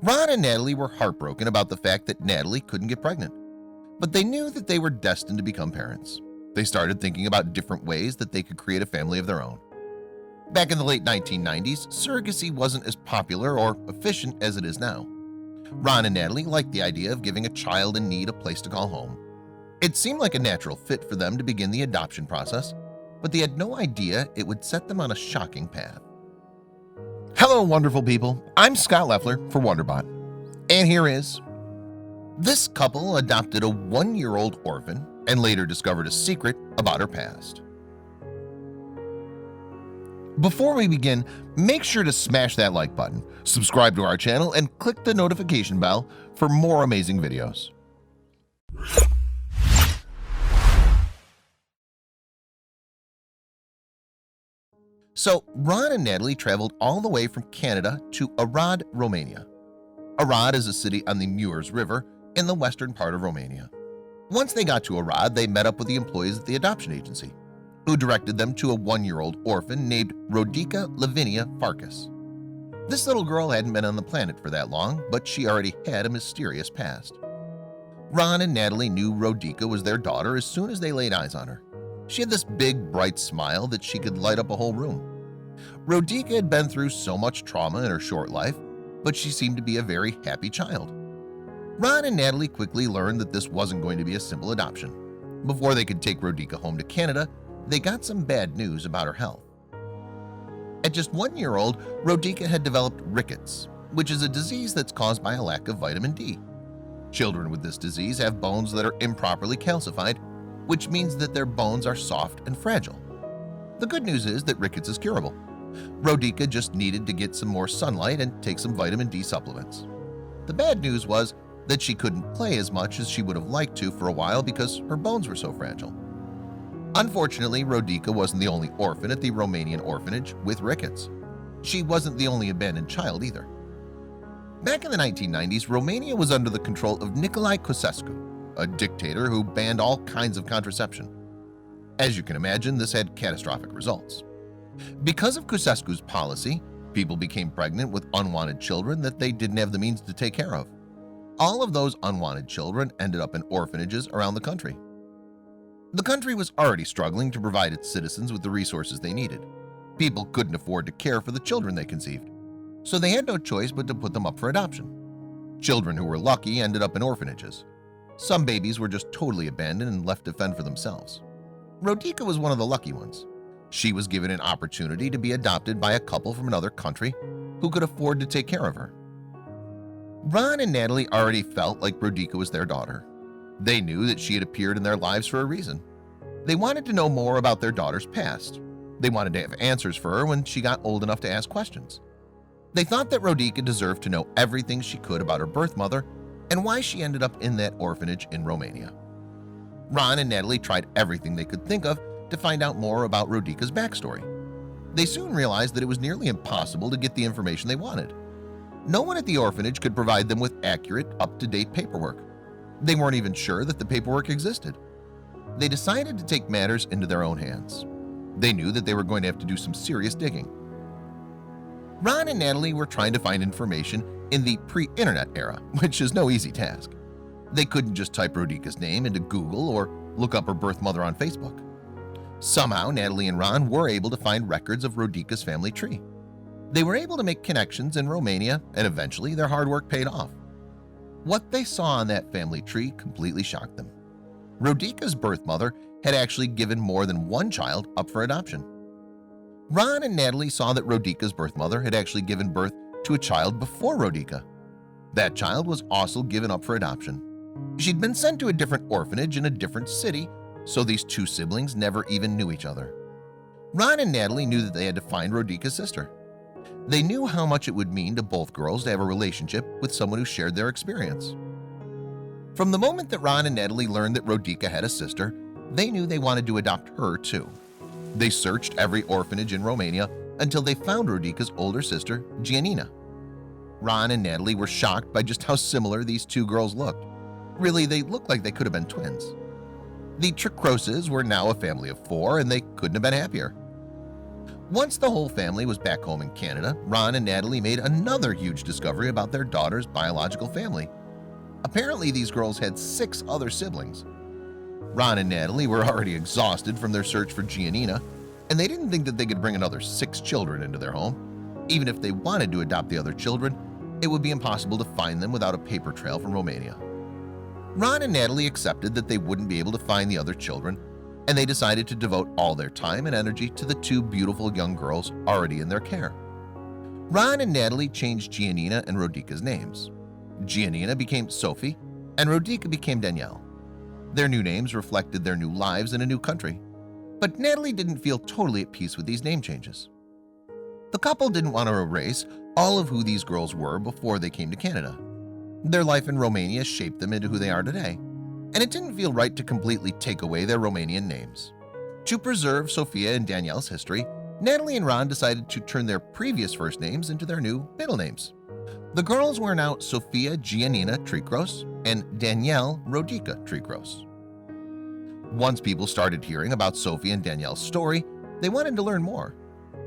Ron and Natalie were heartbroken about the fact that Natalie couldn't get pregnant, but they knew that they were destined to become parents. They started thinking about different ways that they could create a family of their own. Back in the late 1990s, surrogacy wasn't as popular or efficient as it is now. Ron and Natalie liked the idea of giving a child in need a place to call home. It seemed like a natural fit for them to begin the adoption process, but they had no idea it would set them on a shocking path. Hello, wonderful people. I'm Scott Leffler for WonderBot, and here is this couple adopted a 1-year-old orphan and later discovered a secret about her past. Before we begin, make sure to smash that like button, subscribe to our channel, and click the notification bell for more amazing videos. So, Ron and Natalie traveled all the way from Canada to Arad, Romania. Arad is a city on the Mureș River in the western part of Romania. Once they got to Arad, they met up with the employees at the adoption agency, who directed them to a 1-year-old orphan named Rodica Lavinia Farkas. This little girl hadn't been on the planet for that long, but she already had a mysterious past. Ron and Natalie knew Rodica was their daughter as soon as they laid eyes on her. She had this big, bright smile that she could light up a whole room. Rodica had been through so much trauma in her short life, but she seemed to be a very happy child. Ron and Natalie quickly learned that this wasn't going to be a simple adoption. Before they could take Rodica home to Canada, they got some bad news about her health. At just 1 year old, Rodica had developed rickets, which is a disease that's caused by a lack of vitamin D. Children with this disease have bones that are improperly calcified, which means that their bones are soft and fragile. The good news is that rickets is curable. Rodica just needed to get some more sunlight and take some vitamin D supplements. The bad news was that she couldn't play as much as she would have liked to for a while because her bones were so fragile. Unfortunately, Rodica wasn't the only orphan at the Romanian orphanage with rickets. She wasn't the only abandoned child either. Back in the 1990s, Romania was under the control of Nicolae Ceausescu, a dictator who banned all kinds of contraception. As you can imagine, this had catastrophic results. Because of Ceausescu's policy, people became pregnant with unwanted children that they didn't have the means to take care of. All of those unwanted children ended up in orphanages around the country. The country was already struggling to provide its citizens with the resources they needed. People couldn't afford to care for the children they conceived, so they had no choice but to put them up for adoption. Children who were lucky ended up in orphanages. Some babies were just totally abandoned and left to fend for themselves. Rodica was one of the lucky ones. She was given an opportunity to be adopted by a couple from another country who could afford to take care of her. Ron and Natalie already felt like Rodica was their daughter. They knew that she had appeared in their lives for a reason. They wanted to know more about their daughter's past. They wanted to have answers for her when she got old enough to ask questions. They thought that Rodica deserved to know everything she could about her birth mother and why she ended up in that orphanage in Romania. Ron and Natalie tried everything they could think of to find out more about Rodica's backstory. They soon realized that it was nearly impossible to get the information they wanted. No one at the orphanage could provide them with accurate, up-to-date paperwork. They weren't even sure that the paperwork existed. They decided to take matters into their own hands. They knew that they were going to have to do some serious digging. Ron and Natalie were trying to find information in the pre-internet era, which is no easy task. They couldn't just type Rodica's name into Google or look up her birth mother on Facebook. Somehow, Natalie and Ron were able to find records of Rodica's family tree. They were able to make connections in Romania, and eventually their hard work paid off. What they saw on that family tree completely shocked them. Rodica's birth mother had actually given more than one child up for adoption. Ron and Natalie saw that Rodica's birth mother had actually given birth to a child before Rodica. That child was also given up for adoption. She'd been sent to a different orphanage in a different city, so these two siblings never even knew each other. Ron and Natalie knew that they had to find Rodica's sister. They knew how much it would mean to both girls to have a relationship with someone who shared their experience. From the moment that Ron and Natalie learned that Rodica had a sister, they knew they wanted to adopt her too. They searched every orphanage in Romania until they found Rodica's older sister, Giannina. Ron and Natalie were shocked by just how similar these two girls looked. Really, they looked like they could have been twins. The Tricroses were now a family of 4, and they couldn't have been happier. Once the whole family was back home in Canada, Ron and Natalie made another huge discovery about their daughter's biological family. Apparently, these girls had 6 other siblings. Ron and Natalie were already exhausted from their search for Giannina, and they didn't think that they could bring another 6 children into their home. Even if they wanted to adopt the other children, it would be impossible to find them without a paper trail from Romania. Ron and Natalie accepted that they wouldn't be able to find the other children, and they decided to devote all their time and energy to the 2 beautiful young girls already in their care. Ron and Natalie changed Giannina and Rodica's names. Giannina became Sophie, and Rodica became Danielle. Their new names reflected their new lives in a new country, but Natalie didn't feel totally at peace with these name changes. The couple didn't want to erase all of who these girls were before they came to Canada. Their life in Romania shaped them into who they are today, and it didn't feel right to completely take away their Romanian names. To preserve Sophia and Danielle's history, Natalie and Ron decided to turn their previous first names into their new middle names. The girls were now Sophia Giannina Tricros and Danielle Rodica Tricros. Once people started hearing about Sophie and Danielle's story, they wanted to learn more.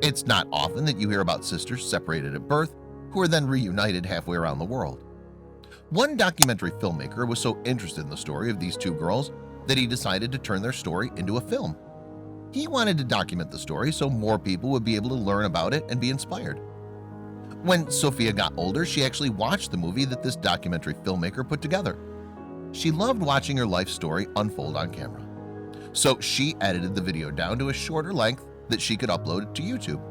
It's not often that you hear about sisters separated at birth who are then reunited halfway around the world. One documentary filmmaker was so interested in the story of these 2 girls that he decided to turn their story into a film. He wanted to document the story so more people would be able to learn about it and be inspired. When Sophia got older, she actually watched the movie that this documentary filmmaker put together. She loved watching her life story unfold on camera. So she edited the video down to a shorter length that she could upload it to YouTube.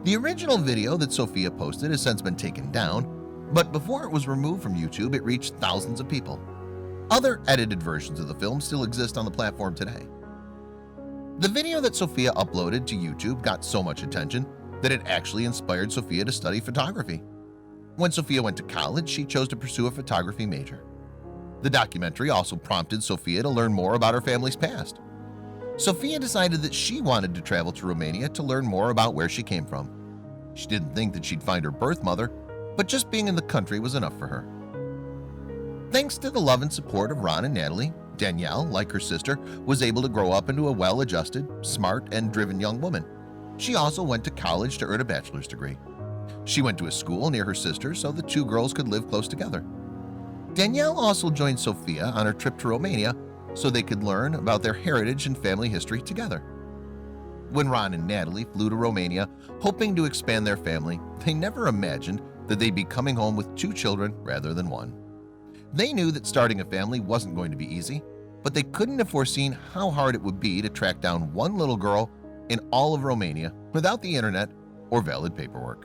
The original video that Sophia posted has since been taken down, but before it was removed from YouTube, it reached thousands of people. Other edited versions of the film still exist on the platform today. The video that Sophia uploaded to YouTube got so much attention that it actually inspired Sophia to study photography. When Sophia went to college, she chose to pursue a photography major. The documentary also prompted Sophia to learn more about her family's past. Sophia decided that she wanted to travel to Romania to learn more about where she came from. She didn't think that she'd find her birth mother, but just being in the country was enough for her. Thanks to the love and support of Ron and Natalie, Danielle, like her sister, was able to grow up into a well-adjusted, smart, and driven young woman. She also went to college to earn a bachelor's degree. She went to a school near her sister so the 2 girls could live close together. Danielle also joined Sophia on her trip to Romania so they could learn about their heritage and family history together. When Ron and Natalie flew to Romania hoping to expand their family, they never imagined that they'd be coming home with 2 children rather than 1. They knew that starting a family wasn't going to be easy, but they couldn't have foreseen how hard it would be to track down 1 little girl in all of Romania without the internet or valid paperwork.